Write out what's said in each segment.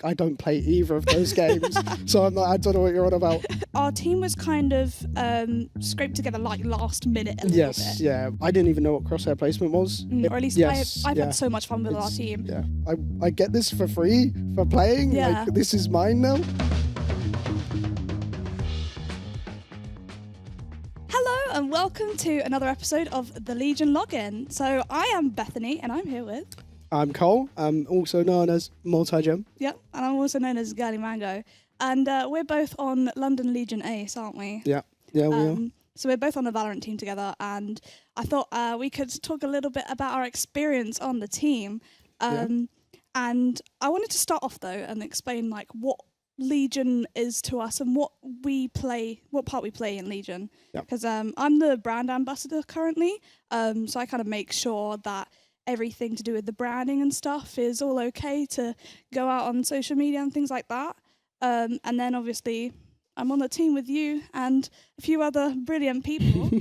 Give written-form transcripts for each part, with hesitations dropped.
I don't play either of those games, so I'm like, I don't know what you're on about. Our team was kind of scraped together like last minute a little Yes, bit. yeah. I didn't even know what crosshair placement was. Or at least Yes, I've yeah. had so much fun with our team. Yeah, I get this for free for playing. Yeah. Like, this is mine now. Hello and welcome to another episode of the Legion Login. So I am Bethany and I'm here with... I'm Cole, also known as Multi-Gem. Yep, and I'm also known as Girly Mango. And we're both on London Legion Ace, aren't we? Yeah, we are. So we're both on the Valorant team together, and I thought we could talk a little bit about our experience on the team. And I wanted to start off though and explain like what Legion is to us and what part we play in Legion. Because I'm the brand ambassador currently, so I kind of make sure that everything to do with the branding and stuff is all okay to go out on social media and things like that. And then obviously I'm on the team with you and a few other brilliant people. Do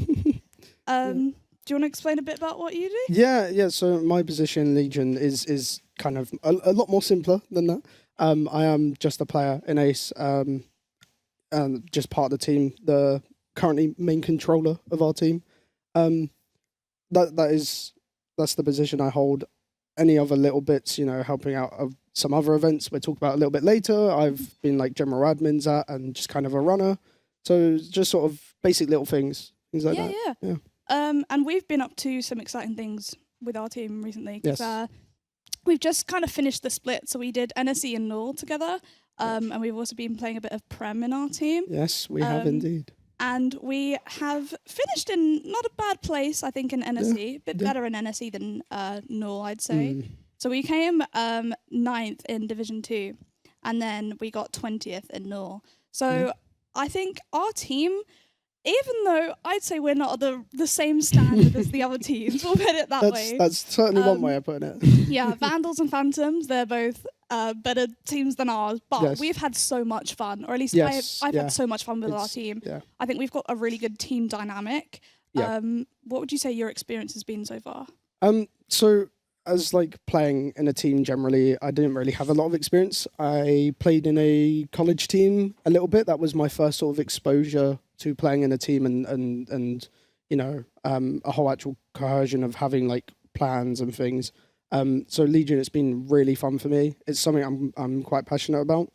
you want to explain a bit about what you do? Yeah. So my position in Legion is kind of a lot more simpler than that. I am just a player in Ace, and just part of the team, the currently main controller of our team. That's the position I hold. Any other little bits, helping out of some other events we'll talk about a little bit later. I've been like general admins at and just kind of a runner. So just sort of basic little things like that. Yeah. And we've been up to some exciting things with our team recently. Yes. We've just kind of finished the split. So we did NSE and Null together. And we've also been playing a bit of Prem in our team. Yes, we have indeed. And we have finished in not a bad place, I think, in NSE. A bit better in NSE than Null, I'd say. So we came 9th in Division 2, and then we got 20th in Null. So I think our team, even though I'd say we're not the same standard as the other teams, we'll put it that way. That's certainly one way of putting it. Yeah, Vandals and Phantoms, they're both better teams than ours, but we've had so much fun, or at least I've had so much fun with our team. Yeah. I think we've got a really good team dynamic. Yeah. What would you say your experience has been so far? So as like playing in a team generally, I didn't really have a lot of experience. I played in a college team a little bit. That was my first sort of exposure to playing in a team and a whole actual cohesion of having like plans and things. So Legion, it's been really fun for me. It's something I'm quite passionate about.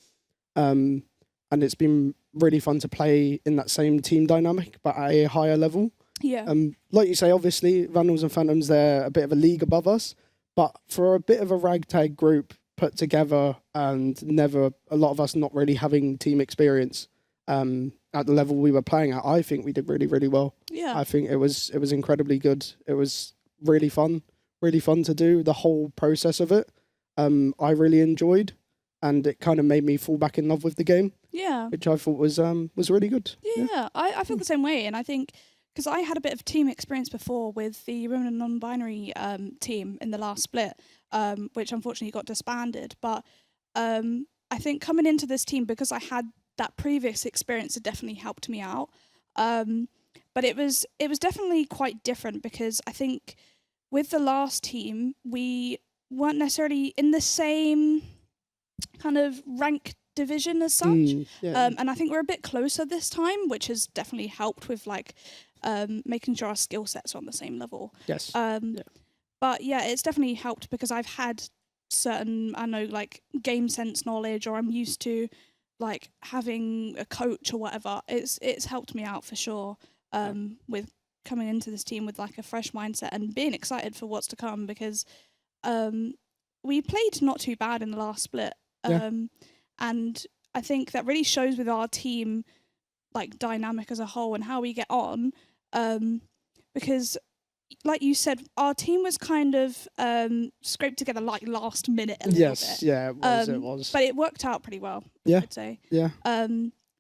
And it's been really fun to play in that same team dynamic, but at a higher level. Yeah. Like you say, obviously, Vandals and Phantoms, they're a bit of a league above us. But for a bit of a ragtag group put together and never a lot of us not really having team experience at the level we were playing at, I think we did really, really well. Yeah. I think it was incredibly good. It was really fun to do the whole process of it. I really enjoyed, and it kind of made me fall back in love with the game. Yeah. Which I thought was really good. Yeah. I feel the same way, and I think because I had a bit of team experience before with the Women and Non-Binary team in the last split, which unfortunately got disbanded. But I think coming into this team, because I had that previous experience, it definitely helped me out. But it was definitely quite different, because I think with the last team, we weren't necessarily in the same kind of rank division as such. And I think we're a bit closer this time, which has definitely helped with like making sure our skill sets are on the same level. Yes. But yeah, it's definitely helped because I've had certain, I know, like game sense knowledge, or I'm used to like having a coach or whatever. It's helped me out for sure with coming into this team with like a fresh mindset and being excited for what's to come, because we played not too bad in the last split. And I think that really shows with our team like dynamic as a whole and how we get on, because like you said, our team was kind of scraped together like last minute a little bit. Yeah, it was. But it worked out pretty well, I'd say. Yeah.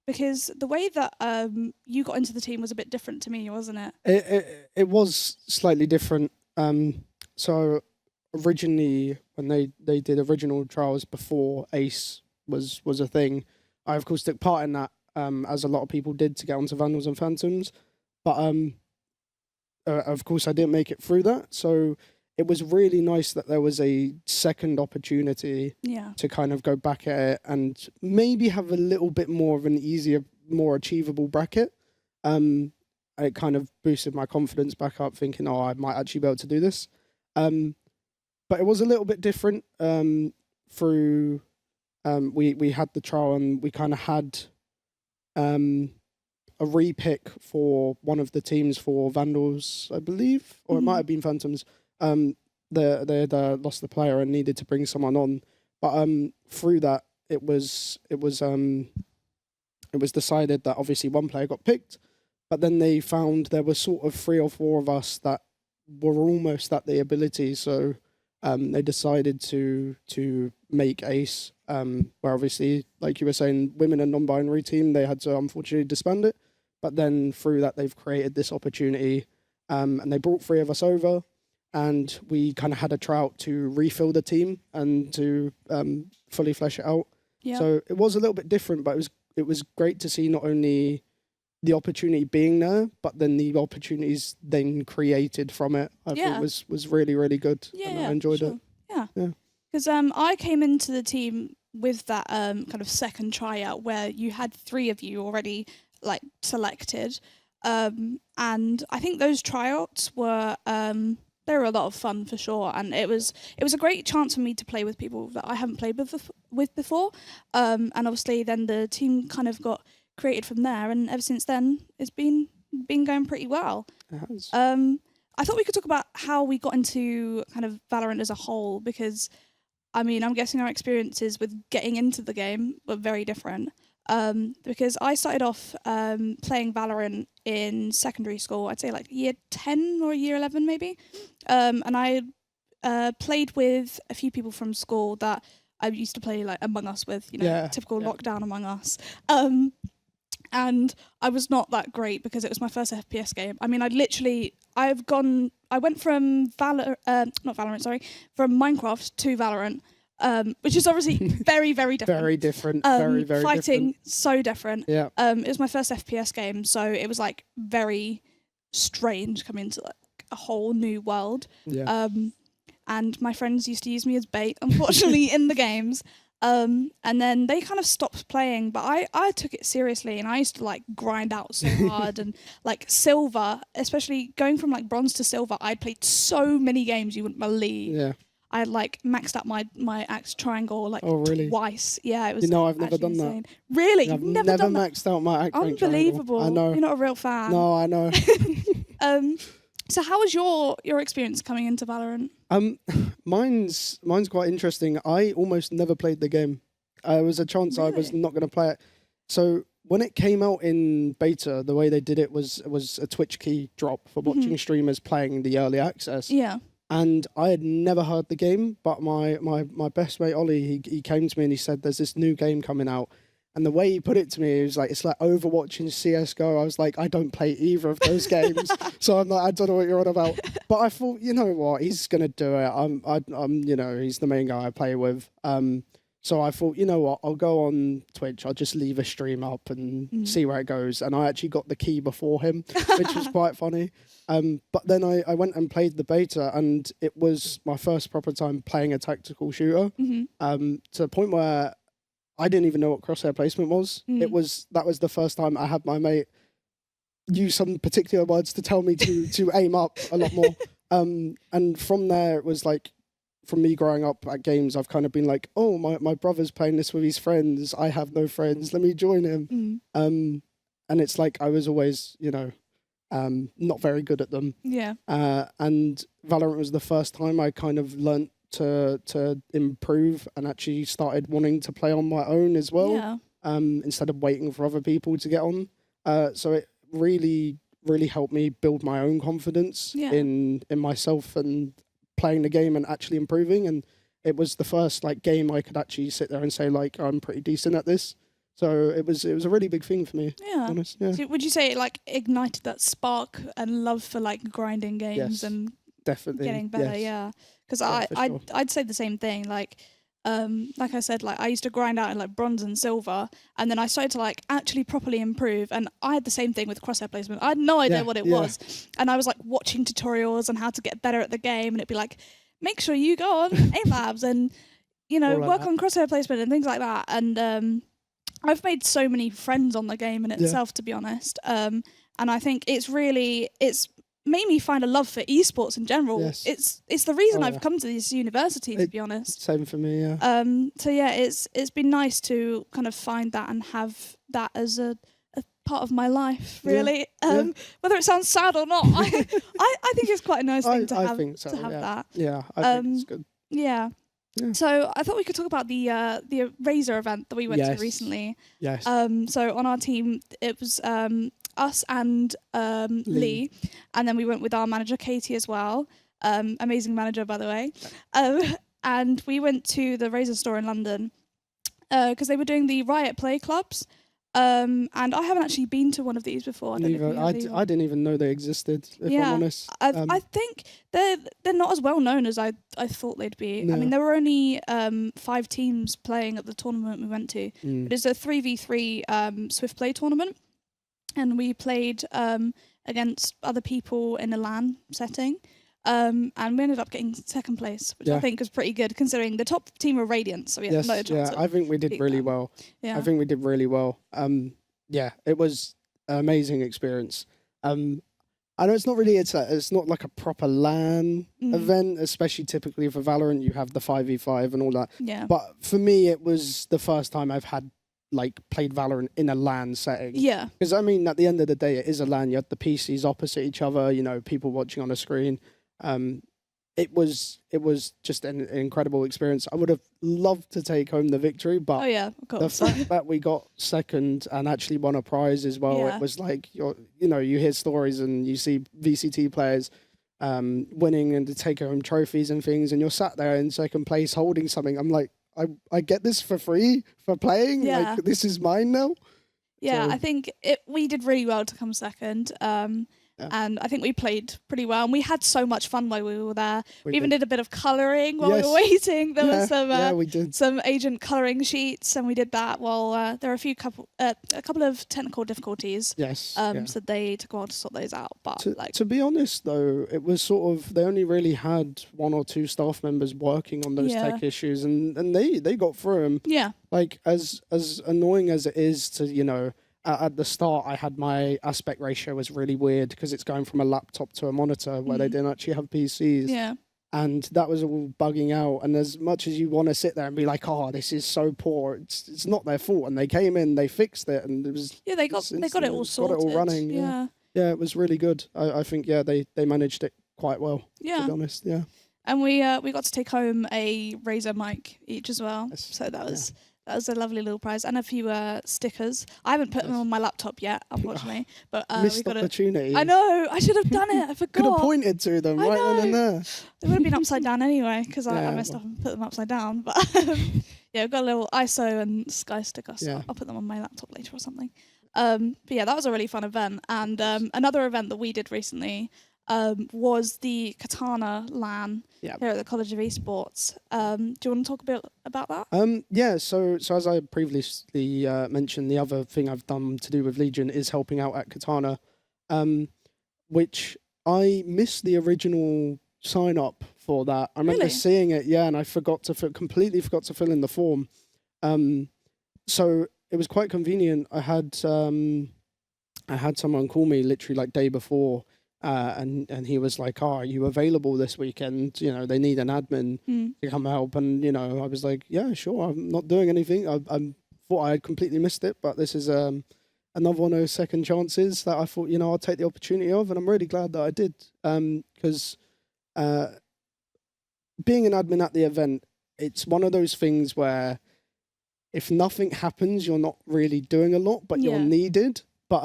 Because the way that you got into the team was a bit different to me, wasn't it? It was slightly different. So originally, when they did original trials before Ace was a thing, I of course took part in that, as a lot of people did, to get onto Vandals and Phantoms. But of course I didn't make it through that. So it was really nice that there was a second opportunity Yeah. to kind of go back at it and maybe have a little bit more of an easier, more achievable bracket. It kind of boosted my confidence back up, thinking, oh, I might actually be able to do this. But it was a little bit different through. We had the trial and we kind of had a repick for one of the teams for Vandals, I believe, or it might have been Phantoms. They had lost the player and needed to bring someone on, but through that it was decided that obviously one player got picked, but then they found there were sort of 3 or 4 of us that were almost at the ability, so they decided to make Ace, where obviously, like you were saying, women and non-binary team, they had to unfortunately disband it, but then through that they've created this opportunity, and they brought 3 of us over, and we kind of had a tryout to refill the team and to fully flesh it out. Yeah. So it was a little bit different, but it was great to see not only the opportunity being there, but then the opportunities then created from it. I thought was really, really good. And I enjoyed it. Yeah. Because I came into the team with that kind of second tryout where you had 3 of you already like selected. And I think those tryouts were they were a lot of fun for sure, and it was a great chance for me to play with people that I haven't played with before. And obviously then the team kind of got created from there, and ever since then it's been going pretty well. It has. I thought we could talk about how we got into kind of Valorant as a whole, because I mean, I'm guessing our experiences with getting into the game were very different. Because I started off playing Valorant in secondary school, I'd say like year 10 or year 11 maybe. And I played with a few people from school that I used to play like Among Us with, typical lockdown Among Us. And I was not that great because it was my first FPS game. I mean, I went from from Minecraft to Valorant. Which is obviously very, very different. Very different. Very, very fighting, different. so different. Yeah. It was my first FPS game, so it was like very strange coming into like a whole new world. Yeah. And my friends used to use me as bait, unfortunately, in the games. And then they kind of stopped playing, but I took it seriously, and I used to like grind out so hard. And like silver, especially going from like bronze to silver, I played so many games you wouldn't believe. Yeah. I had like maxed out my axe triangle like twice. Yeah, it was. I've never done insane. That. Really? I've You've never done maxed out my axe triangle. Unbelievable. I know. You're not a real fan. No, I know. So how was your experience coming into Valorant? Mine's quite interesting. I almost never played the game. It was a chance I was not going to play it. So when it came out in beta, the way they did it was a Twitch key drop for watching streamers playing the early access. Yeah. And I had never heard the game, but my best mate Ollie, he came to me and he said, "There's this new game coming out." And the way he put it to me, it was like, it's like Overwatch and CS:GO. I was like, I don't play either of those games, so I'm like, I don't know what you're on about. But I thought, you know what, he's gonna do it. I'm he's the main guy I play with. So I thought, you know what, I'll go on Twitch. I'll just leave a stream up and see where it goes. And I actually got the key before him, which was quite funny. But then I went and played the beta, and it was my first proper time playing a tactical shooter. To the point where I didn't even know what crosshair placement was. That was the first time I had my mate use some particular words to tell me to aim up a lot more. And from there, it was like, from me growing up at games, I've kind of been like, oh, my brother's playing this with his friends. I have no friends. Let me join him. And it's like I was always, not very good at them. Yeah. And Valorant was the first time I kind of learnt to improve and actually started wanting to play on my own as well. Yeah. Instead of waiting for other people to get on. So it really, really helped me build my own confidence in myself and playing the game and actually improving. And it was the first like game I could actually sit there and say like, I'm pretty decent at this. So it was a really big thing for me. Yeah. Honest. Yeah. So would you say it like ignited that spark and love for like grinding games and definitely getting better? yes. Yeah. Because Yeah, for sure. I'd say the same thing. Like like I said, like I used to grind out in like bronze and silver, and then I started to like actually properly improve. And I had the same thing with crosshair placement. I had no idea what it was, and I was like watching tutorials on how to get better at the game, and it'd be like, make sure you go on aim labs and work on crosshair placement and things like that. And I've made so many friends on the game in itself, to be honest. And I think it's made me find a love for esports in general. Yes. It's the reason I've come to this university, to be honest. Same for me, yeah. So yeah, it's been nice to kind of find that and have that as a part of my life, really. Whether it sounds sad or not, I think it's quite a nice thing to have. That. Yeah, I think it's good. Yeah. So I thought we could talk about the Razor event that we went to recently. Yes. So on our team, it was us and Lee, and then we went with our manager Katie as well. Amazing manager, by the way. And we went to the Razor store in London because they were doing the Riot Play clubs. And I haven't actually been to one of these before. I didn't even know they existed, if I'm honest. I think they're not as well known as I thought they'd be. No. I mean, there were only 5 teams playing at the tournament we went to. It is a 3v3 Swift Play tournament, and we played against other people in a LAN setting. And we ended up getting second place, which I think was pretty good considering the top team were Radiant, so we had no chance. I think we did really well. Yeah. I think we did really well. It was an amazing experience. I know it's not really it's not like a proper LAN event, especially typically for Valorant you have the 5v5 and all that. Yeah. But for me it was the first time I've had played Valorant in a LAN setting. Yeah. Because I mean at the end of the day it is a LAN. You had the PCs opposite each other, people watching on a screen. It was just an incredible experience. I would have loved to take home the victory, but of course. the fact that we got second and actually won a prize as well, it was like you hear stories and you see VCT players winning and to take home trophies and things, and you're sat there in second place holding something. I'm like, I get this for free for playing. Yeah. Like, this is mine now. Yeah, So- I think we did really well to come second. And I think we played pretty well, and we had so much fun while we were there. We even did a bit of colouring while we were waiting. There was we did some agent colouring sheets, and we did that while there were a couple of technical difficulties. Yes. So they took a while to sort those out. But to be honest, though, it was sort of they only really had 1 or 2 staff members working on those tech issues, and they got through them. Yeah. Like as annoying as it is to at the start, I had my aspect ratio was really weird because it's going from a laptop to a monitor where they didn't actually have PCs. Yeah. And that was all bugging out. And as much as you want to sit there and be like, oh, this is so poor, it's not their fault. And they came in, they fixed it, and it was they got it all sorted. Got it all running. Yeah, it was really good. I think they managed it quite well. Yeah. To be honest, yeah. And we got to take home a Razer mic each as well. Yes. So that was. That was a lovely little prize, and a few stickers. I haven't put them on my laptop yet, unfortunately. But missed opportunity. I know. I should have done it. I forgot. Could have pointed to them right then and there. They would have been upside down anyway because I messed up and put them upside down. But we've got a little ISO and Sky sticker, so I'll put them on my laptop later or something. But yeah, that was a really fun event. And another event that we did recently was the Katana LAN here at the College of Esports. Do you want to talk a bit about that? So as I previously mentioned, the other thing I've done to do with Legion is helping out at Katana, which I missed the original sign up for that. I remember seeing it, and I completely forgot to fill in the form. So it was quite convenient. I had someone call me literally like day before. And he was like, "Oh, are you available this weekend? They need an admin to come help." And I was like, "Yeah, sure. I'm not doing anything. I thought I had completely missed it, but this is another one of those second chances that I thought I'll take the opportunity of, and I'm really glad that I did. Because being an admin at the event, it's one of those things where if nothing happens, you're not really doing a lot, but you're needed. But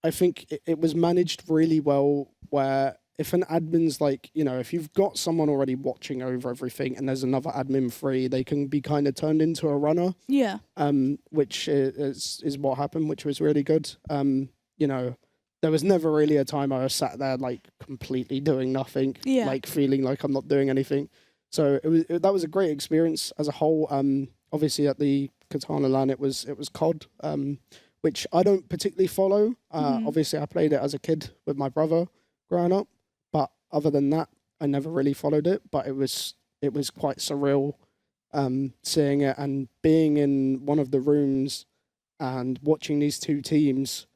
I think it was managed really well where if an admin's like, if you've got someone already watching over everything and there's another admin free, they can be kind of turned into a runner. Yeah. Which is what happened, which was really good. There was never really a time I was sat there like completely doing nothing, like feeling like I'm not doing anything. So that was a great experience as a whole. Obviously at the Katana LAN, it was COD, which I don't particularly follow. Obviously I played it as a kid with my brother growing up, but other than that, I never really followed it. But it was quite surreal, seeing it and being in one of the rooms and watching these two teams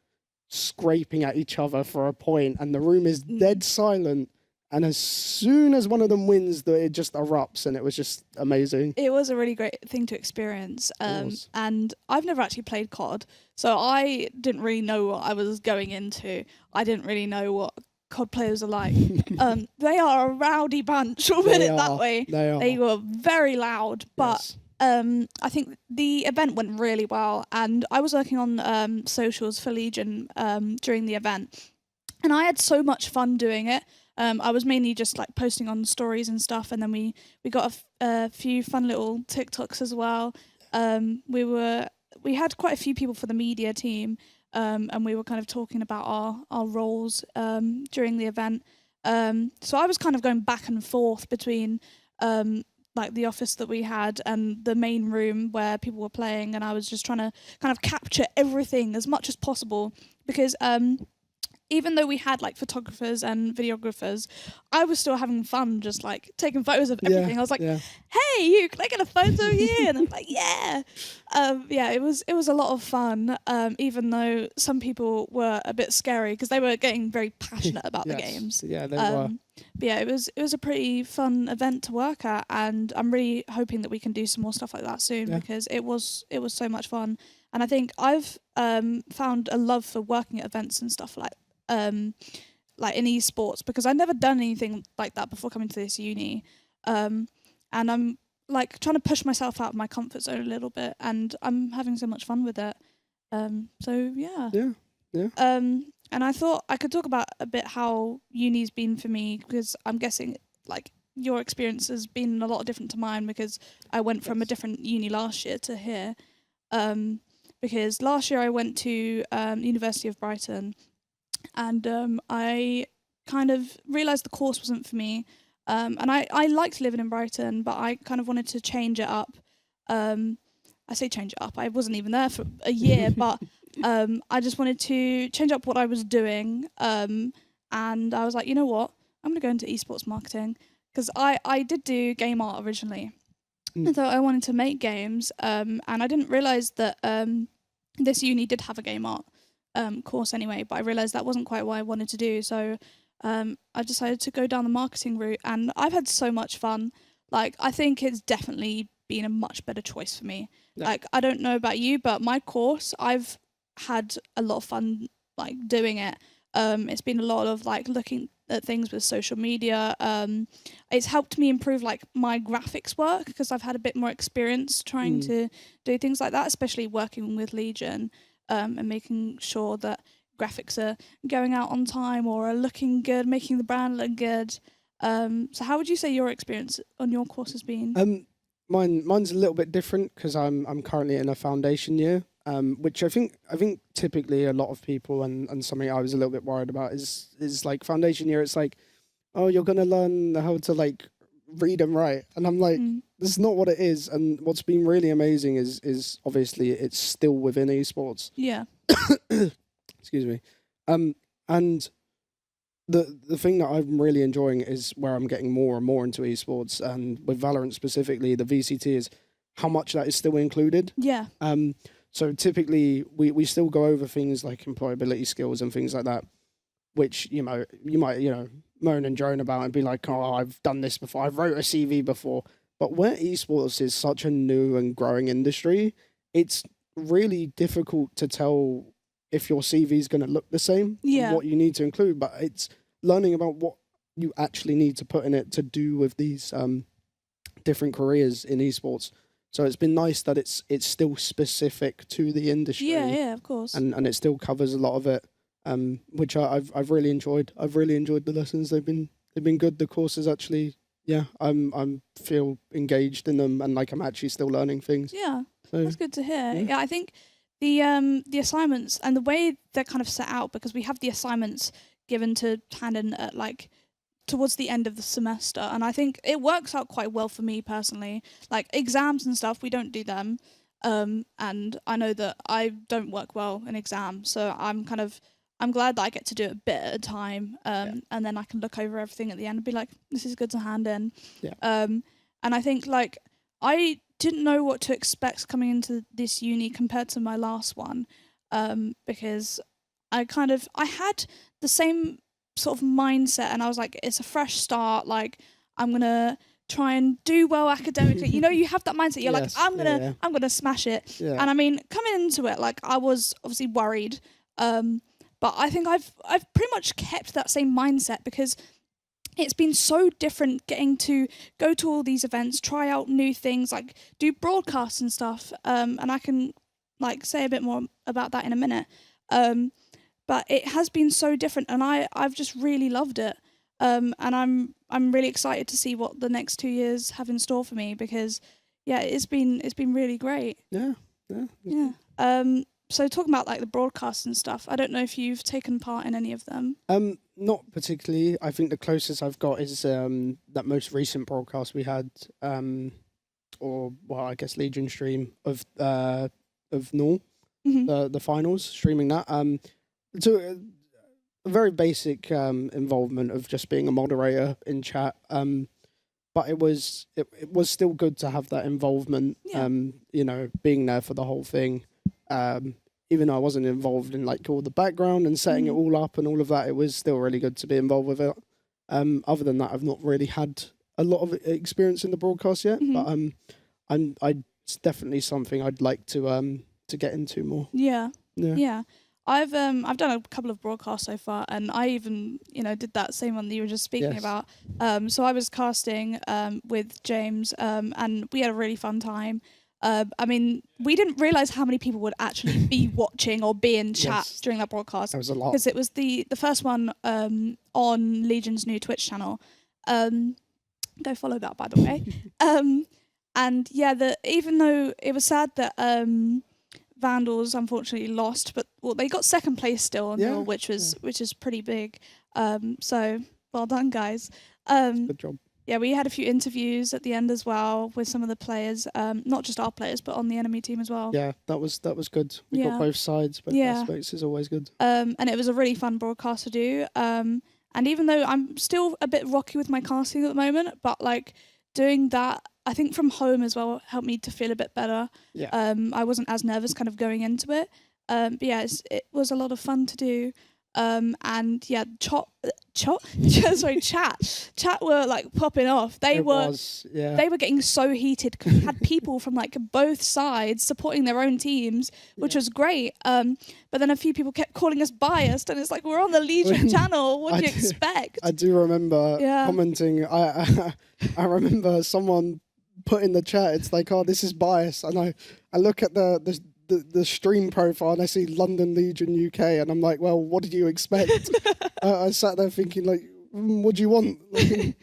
scraping at each other for a point, and the room is dead silent. And as soon as one of them wins, it just erupts, and it was just amazing. It was a really great thing to experience. And I've never actually played COD, so I didn't really know what I was going into. I didn't really know what COD players are like. They are a rowdy bunch, we'll put it that way. They were very loud, but Yes. I think the event went really well, and I was working on socials for Legion during the event, and I had so much fun doing it. I was mainly just like posting on stories and stuff, and then we got a few fun little TikToks as well. We had quite a few people for the media team, and we were kind of talking about our roles during the event. So I was kind of going back and forth between like the office that we had and the main room where people were playing, and I was just trying to kind of capture everything as much as possible, because even though we had like photographers and videographers, I was still having fun just like taking photos of everything. I was like, hey, you, can I get a photo here? And I'm like, yeah. It was a lot of fun, even though some people were a bit scary because they were getting very passionate about the games. Yeah, they were. But yeah, it was a pretty fun event to work at, and I'm really hoping that we can do some more stuff like that soon, because it was so much fun. And I think I've found a love for working at events and stuff like in esports, because I'd never done anything like that before coming to this uni, and I'm like trying to push myself out of my comfort zone a little bit, and I'm having so much fun with it. And I thought I could talk about a bit how uni's been for me, because I'm guessing like your experience has been a lot different to mine, because I went from a different uni last year to here. Because last year I went to University of Brighton, and I kind of realised the course wasn't for me. And I liked living in Brighton, but I kind of wanted to change it up. I say change it up, I wasn't even there for a year, but I just wanted to change up what I was doing. And I was like, you know what? I'm going to go into esports marketing, because I did do game art originally. And so I wanted to make games, and I didn't realise that this uni did have a game art course anyway, but I realised that wasn't quite what I wanted to do. So I decided to go down the marketing route, and I've had so much fun. Like, I think it's definitely been a much better choice for me. Yeah. Like, I don't know about you, but my course, I've had a lot of fun like doing it. It's been a lot of like looking at things with social media. It's helped me improve like my graphics work, because I've had a bit more experience trying to do things like that, especially working with Legion, and making sure that graphics are going out on time or are looking good, making the brand look good. So how would you say your experience on your course has been? Mine's a little bit different, because I'm currently in a foundation year, which I think typically a lot of people, and something I was a little bit worried about is like foundation year. It's like, oh, you're gonna learn how to like read and write, and I'm like, this is not what it is. And what's been really amazing is obviously it's still within esports. Yeah. Excuse me. And the thing that I'm really enjoying is where I'm getting more and more into esports, and with Valorant specifically, the VCT, is how much that is still included. Yeah. So typically we still go over things like employability skills and things like that, which you might moan and drone about and be like, oh, I've done this before, I've wrote a CV before. But where esports is such a new and growing industry, it's really difficult to tell if your CV is going to look the same, and what you need to include. But it's learning about what you actually need to put in it to do with these different careers in esports. So it's been nice that it's still specific to the industry. Yeah, of course. And it still covers a lot of it, which I've really enjoyed. I've really enjoyed the lessons. They've been good. The courses actually, I'm feel engaged in them, and like I'm actually still learning things. Yeah, so, that's good to hear. Yeah, I think the assignments and the way they're kind of set out, because we have the assignments given to hand in at like towards the end of the semester, and I think it works out quite well for me personally. Like exams and stuff, we don't do them, and I know that I don't work well in exams, so I'm glad that I get to do it a bit at a time, and then I can look over everything at the end and be like, this is good to hand in. And I think like I didn't know what to expect coming into this uni compared to my last one, because I had the same sort of mindset, and I was like, it's a fresh start, like I'm gonna try and do well academically. You know, you have that mindset, you're like, I'm gonna smash it. And I mean, coming into it, like I was obviously worried, but I think I've pretty much kept that same mindset, because it's been so different getting to go to all these events, try out new things, like do broadcasts and stuff, and I can like say a bit more about that in a minute. But it has been so different, and I've just really loved it. And I'm really excited to see what the next 2 years have in store for me, because it's been really great. Yeah. So talking about like the broadcasts and stuff, I don't know if you've taken part in any of them. Not particularly. I think the closest I've got is that most recent broadcast we had, or well, I guess Legion stream of Null, the finals, streaming that. So a very basic involvement of just being a moderator in chat. But it was still good to have that involvement. You know, being there for the whole thing. Even though I wasn't involved in like all the background and setting it all up and all of that, it was still really good to be involved with it. Other than that, I've not really had a lot of experience in the broadcast yet, but it's definitely something I'd like to get into more. Yeah. I've done a couple of broadcasts so far, and I even did that same one that you were just speaking about. So I was casting with James, and we had a really fun time. I mean, we didn't realise how many people would actually be watching or be in chat during that broadcast. That was a lot. Because it was the first one on Legion's new Twitch channel. Go follow that, by the way. And even though it was sad that Vandals unfortunately lost, but they got second place still, which is pretty big. So well done, guys. Good job. Yeah, we had a few interviews at the end as well with some of the players, not just our players, but on the enemy team as well. Yeah, that was good. We got both sides, both aspects is always good. And it was a really fun broadcast to do. And even though I'm still a bit rocky with my casting at the moment, but like doing that, I think from home as well helped me to feel a bit better. I wasn't as nervous kind of going into it. But yeah, it was a lot of fun to do. And yeah, chat were like popping off. They were getting so heated because we had people from like both sides supporting their own teams, which was great. But then a few people kept calling us biased, and it's like, we're on the Legion channel. What do you expect? I do remember commenting. I remember someone put in the chat, it's like, oh, this is biased, and I look at the stream profile and I see London Legion UK, and I'm like, well, what did you expect? I sat there thinking like, what do you want? But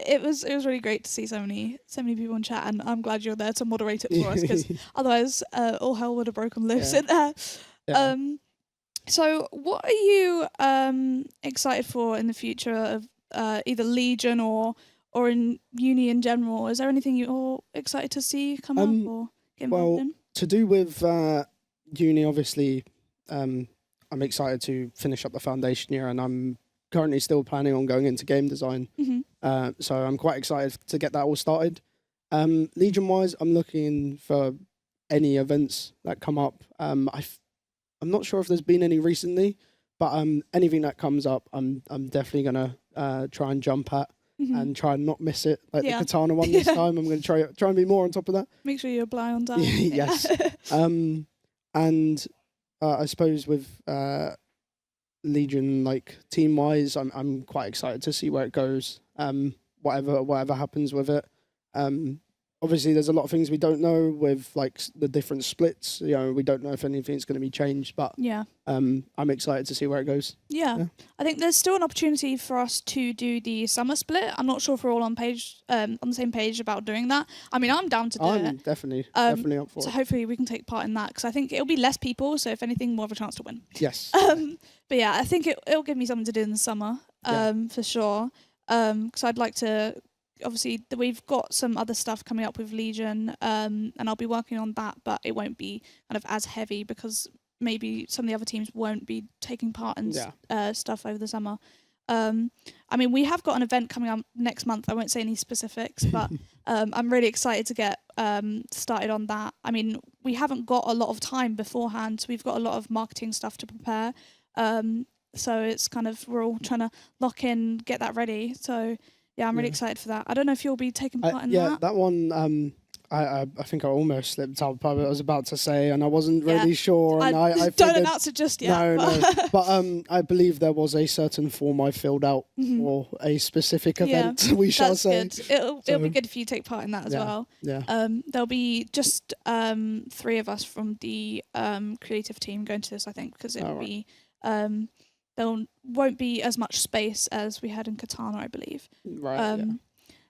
it was really great to see so many people in chat, and I'm glad you're there to moderate it for us, because otherwise all hell would have broken loose in there. So what are you excited for in the future of either Legion or in uni in general? Is there anything you're excited to see come up or get involved in? To do with uni, obviously, I'm excited to finish up the foundation year, and I'm currently still planning on going into game design. So I'm quite excited to get that all started. Legion-wise, I'm looking for any events that come up. I'm not sure if there's been any recently, but anything that comes up, I'm definitely gonna try and jump at. And try and not miss it, like the Katana one this time. I'm going to try and be more on top of that. Make sure you're blind on down. Yes. And I suppose with Legion, like team-wise, I'm quite excited to see where it goes. Whatever happens with it. Obviously, there's a lot of things we don't know with like the different splits. We don't know if anything's going to be changed, but I'm excited to see where it goes. Yeah. I think there's still an opportunity for us to do the summer split. I'm not sure if we're all on the same page about doing that. I mean, I'm down to do it. I'm definitely up for it. So hopefully we can take part in that, because I think it'll be less people, so if anything, more of a chance to win. Yes. But yeah, I think it'll give me something to do in the summer. for sure. Because I'd like to. Obviously, we've got some other stuff coming up with Legion, and I'll be working on that, but it won't be kind of as heavy because maybe some of the other teams won't be taking part in stuff over the summer. I mean, we have got an event coming up next month. I won't say any specifics, but I'm really excited to get started on that. I mean, we haven't got a lot of time beforehand, so we've got a lot of marketing stuff to prepare. So it's kind of, we're all trying to lock in, get that ready. So yeah, I'm really excited for that. I don't know if you'll be taking part in that. Yeah, that one, I think I almost slipped up. I was about to say, and I wasn't really sure. And I don't announce it just yet. No. But I believe there was a certain form I filled out for a specific event. We shall say. Good. It'll be good if you take part in that as well. Yeah. There'll be just 3 of us from the creative team going to this, I think, because it'll be there won't be as much space as we had in Katana, I believe. Right.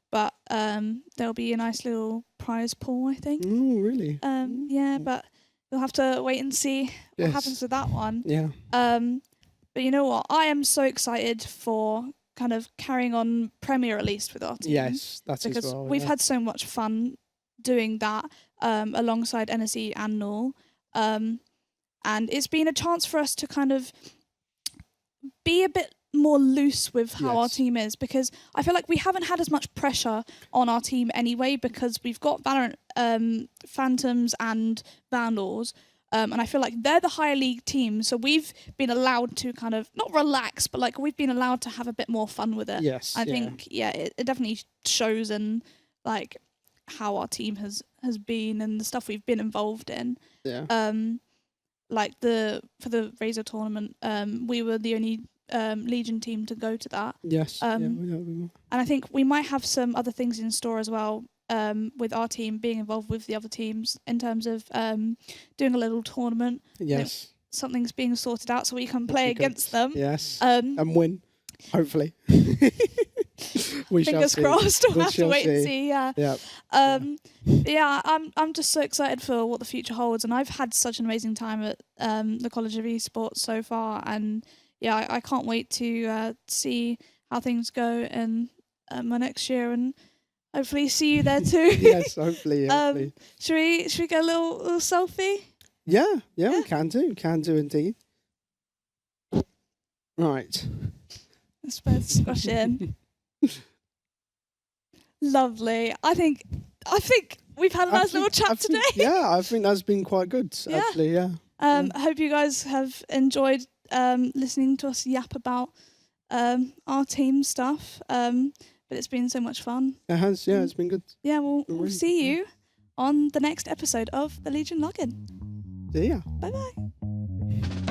But there'll be a nice little prize pool, I think. Oh, really? Yeah, but you'll have to wait and see what happens with that one. Yeah. But you know what? I am so excited for kind of carrying on Premier at least with our team. Yes, that's because as well. We've had so much fun doing that alongside NSE and Null. And it's been a chance for us to kind of be a bit more loose with how our team is, because I feel like we haven't had as much pressure on our team anyway, because we've got Valorant Phantoms and Vandals, and I feel like they're the higher league teams, so we've been allowed to kind of not relax, but like we've been allowed to have a bit more fun with it. I think it definitely shows in like how our team has been and the stuff we've been involved in. Like for the Razor tournament, we were the only Legion team to go to that. And I think we might have some other things in store as well, with our team being involved with the other teams in terms of doing a little tournament. Something's being sorted out so we can play against them. And win, hopefully. Fingers crossed. We'll have to wait and see. I'm just so excited for what the future holds, and I've had such an amazing time at the College of Esports so far, and I can't wait to see how things go in my next year, and hopefully see you there too. Yes, hopefully. Should we get a little selfie? Yeah, we can do indeed. Right. Let's both squash in. Lovely. I think we've had a nice little chat today. I think that's been quite good, actually, I hope you guys have enjoyed listening to us yap about our team stuff. But it's been so much fun. It has, it's been good. Yeah, we'll see you on the next episode of the Legion Login. See ya. Bye-bye.